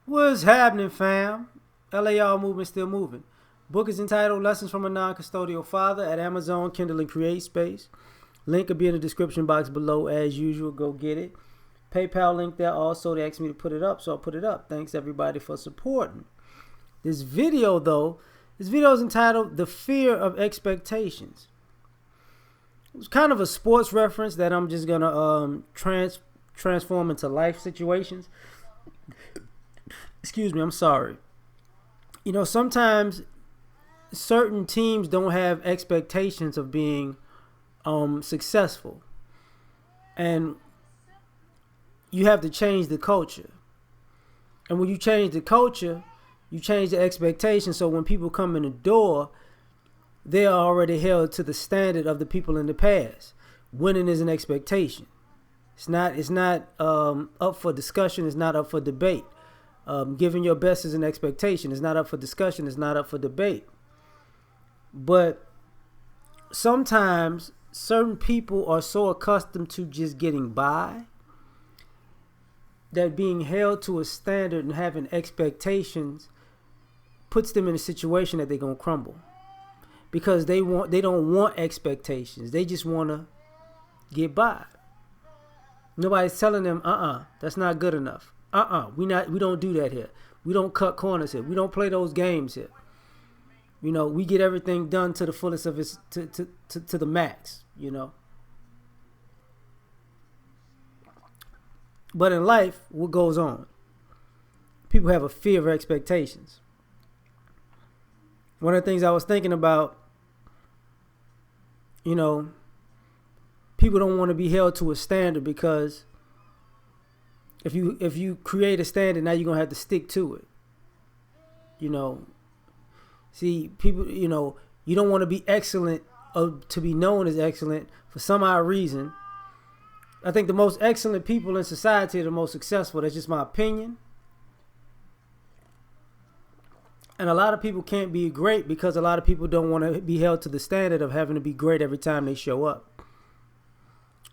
What's happening, fam? L.A.R. movement still moving. Book is entitled Lessons from a Non-Custodial Father at Amazon, Kindle, and Create Space. Link will be in the description box below as usual. Go get it. PayPal link there also. They asked me to put it up, so I'll put it up. Thanks everybody for supporting. This video is entitled The Fear of Expectations. It's kind of a sports reference that I'm just going to transform into life situations. Excuse me, I'm sorry. Sometimes certain teams don't have expectations of being successful. And you have to change the culture. And when you change the culture, you change the expectation. So when people come in the door, they are already held to the standard of the people in the past. Winning is an expectation. It's not up for discussion. It's not up for debate. Giving your best is an expectation. It's not up for discussion. It's not up for debate. But sometimes certain people are so accustomed to just getting by that being held to a standard and having expectations puts them in a situation that they're going to crumble. Because they don't want expectations. They just want to get by. Nobody's telling them, that's not good enough. We don't do that here. We don't cut corners here. We don't play those games here. We get everything done to the fullest of its to the max, But in life, what goes on? People have a fear of expectations. One of the things I was thinking about, people don't want to be held to a standard because if you create a standard, now you're going to have to stick to it. See, people, you don't want to be excellent or to be known as excellent for some odd reason. I think the most excellent people in society are the most successful. That's just my opinion. And a lot of people can't be great because a lot of people don't want to be held to the standard of having to be great every time they show up.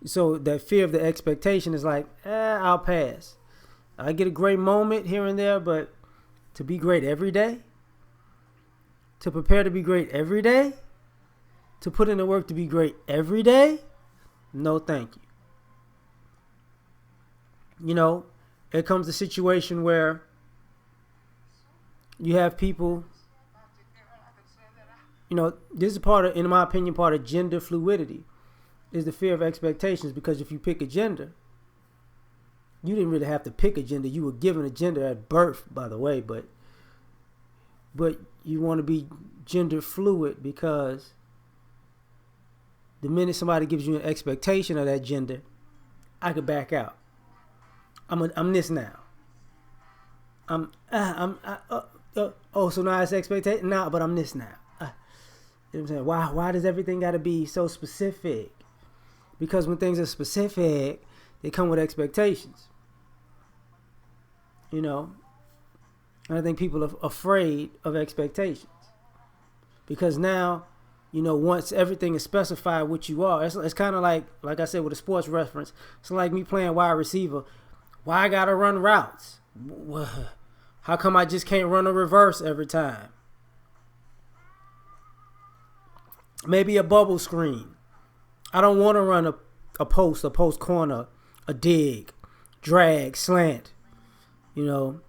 So that fear of the expectation is like, I'll pass. I get a great moment here and there, but to be great every day, to prepare to be great every day, to put in the work to be great every day, no thank you. It comes a situation where you have people, this is in my opinion, part of gender fluidity, is the fear of expectations. Because if you pick a gender, you didn't really have to pick a gender. You were given a gender at birth, by the way, but you want to be gender fluid because the minute somebody gives you an expectation of that gender, I could back out. I'm this now. So now it's expectation? Nah, but I'm this now. You know what I'm saying? Why does everything got to be so specific? Because when things are specific, they come with expectations. And I think people are afraid of expectations. Because now, once everything is specified what you are, it's kind of like I said with a sports reference, it's like me playing wide receiver. Why I got to run routes? How come I just can't run a reverse every time? Maybe a bubble screen. I don't want to run a post corner, a dig, drag, slant,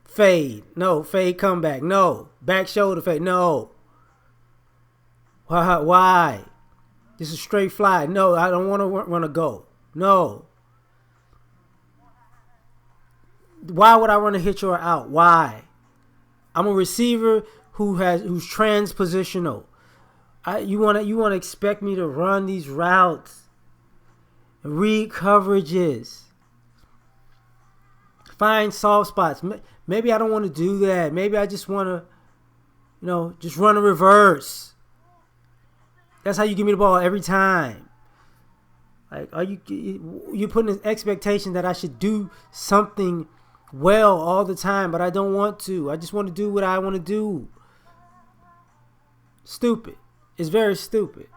fade. No, fade comeback. No, back shoulder fade. No. Why? This is straight fly. No, I don't want to run a go. No. Why would I run a hitch or out? Why? I'm a receiver who's transpositional. You want to expect me to run these routes, read coverages, find soft spots. Maybe I don't want to do that. Maybe I just want to, just run a reverse. That's how you give me the ball every time. Like, you're putting an expectation that I should do something well all the time, but I don't want to. I just want to do what I want to do. Stupid. It's very stupid.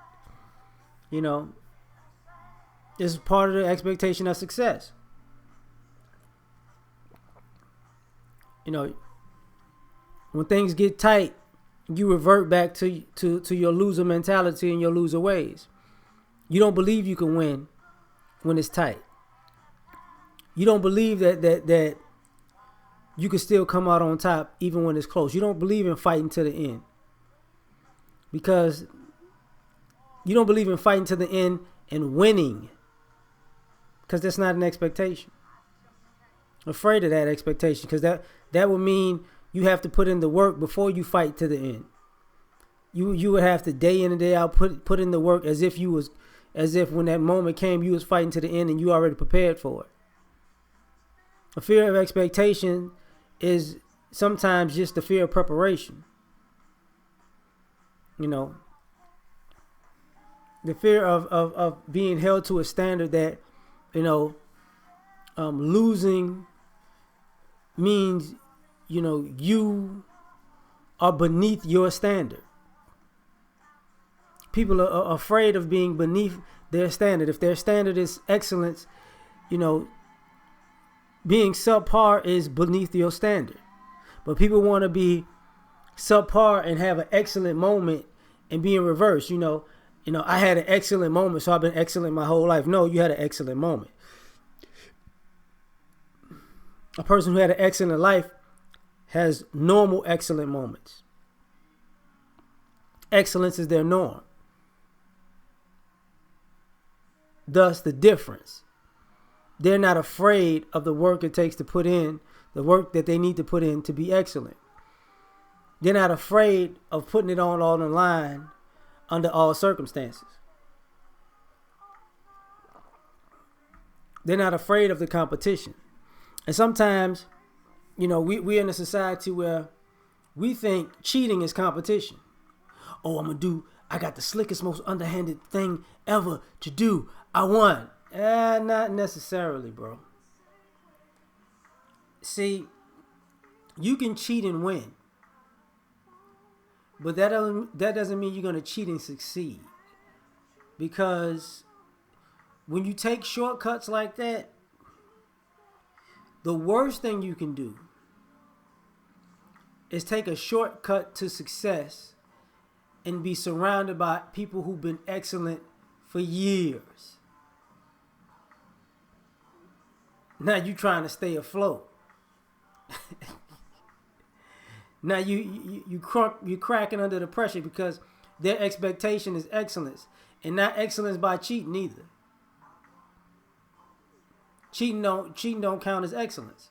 It's part of the expectation of success. When things get tight, you revert back to your loser mentality and your loser ways. You don't believe you can win when it's tight. You don't believe that you can still come out on top even when it's close. You don't believe in fighting to the end. Because you don't believe in fighting to the end and winning. Because that's not an expectation. I'm afraid of that expectation, because that would mean you have to put in the work before you fight to the end. You would have to day in and day out put in the work as if when that moment came you was fighting to the end and you already prepared for it. A fear of expectation is sometimes just the fear of preparation. You know, the fear of being held to a standard that, losing means, you are beneath your standard. People are afraid of being beneath their standard. If their standard is excellence, being subpar is beneath your standard. But people want to be subpar and have an excellent moment and be in reverse. I had an excellent moment, so I've been excellent my whole life. No, you had an excellent moment. A person who had an excellent life has normal excellent moments. Excellence is their norm. Thus, the difference. They're not afraid of the work it takes to put in, the work that they need to put in to be excellent. They're not afraid of putting it all on the line under all circumstances. They're not afraid of the competition. And sometimes, we're in a society where we think cheating is competition. Oh, I got the slickest, most underhanded thing ever to do. I won. Not necessarily, bro. See, you can cheat and win. But that doesn't mean you're going to cheat and succeed. Because when you take shortcuts like that, the worst thing you can do is take a shortcut to success and be surrounded by people who've been excellent for years. Now you trying to stay afloat. Now you're cracking under the pressure because their expectation is excellence, and not excellence by cheating either. Cheating don't count as excellence.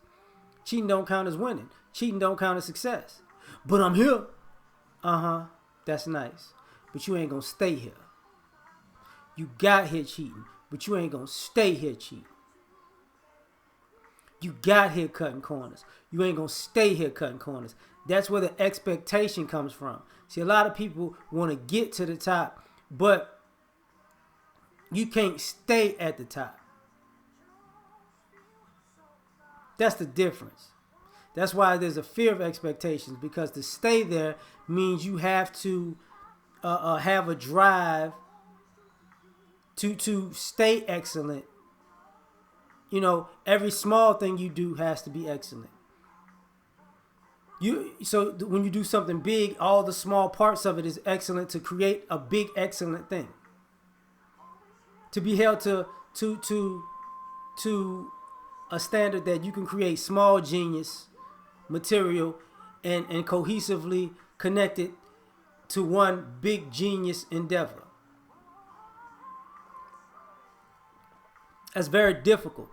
Cheating don't count as winning. Cheating don't count as success. But I'm here. That's nice. But you ain't gonna stay here. You got here cheating, but you ain't gonna stay here cheating. You got here cutting corners. You ain't gonna stay here cutting corners. That's where the expectation comes from. See, a lot of people want to get to the top, but you can't stay at the top. That's the difference. That's why there's a fear of expectations, because to stay there means you have to have a drive to stay excellent. Every small thing you do has to be excellent. So when you do something big, all the small parts of it is excellent to create a big excellent thing. To be held to a standard that you can create small genius material and cohesively connect it to one big genius endeavor. That's very difficult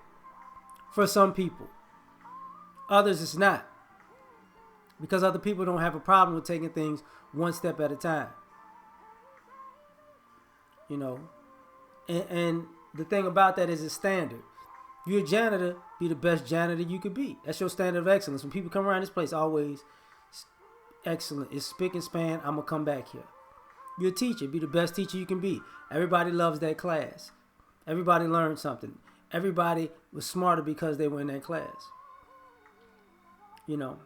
for some people. Others it's not. Because other people don't have a problem with taking things one step at a time. And the thing about that is a standard. You're a janitor, be the best janitor you could be. That's your standard of excellence. When people come around this place, always excellent. It's spick and span. I'm going to come back here. You're a teacher, be the best teacher you can be. Everybody loves that class. Everybody learned something. Everybody was smarter because they were in that class. You're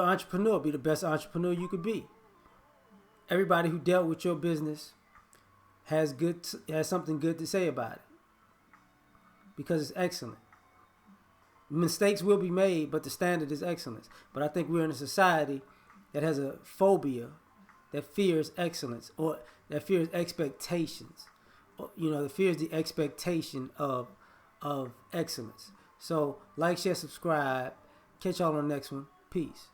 an entrepreneur. Be the best entrepreneur you could be. Everybody who dealt with your business has something good to say about it because it's excellent. Mistakes will be made, but the standard is excellence. But I think we're in a society that has a phobia, that fears excellence, or that fears expectations. That fears the expectation of excellence. So like, share, subscribe. Catch y'all on the next one. Peace.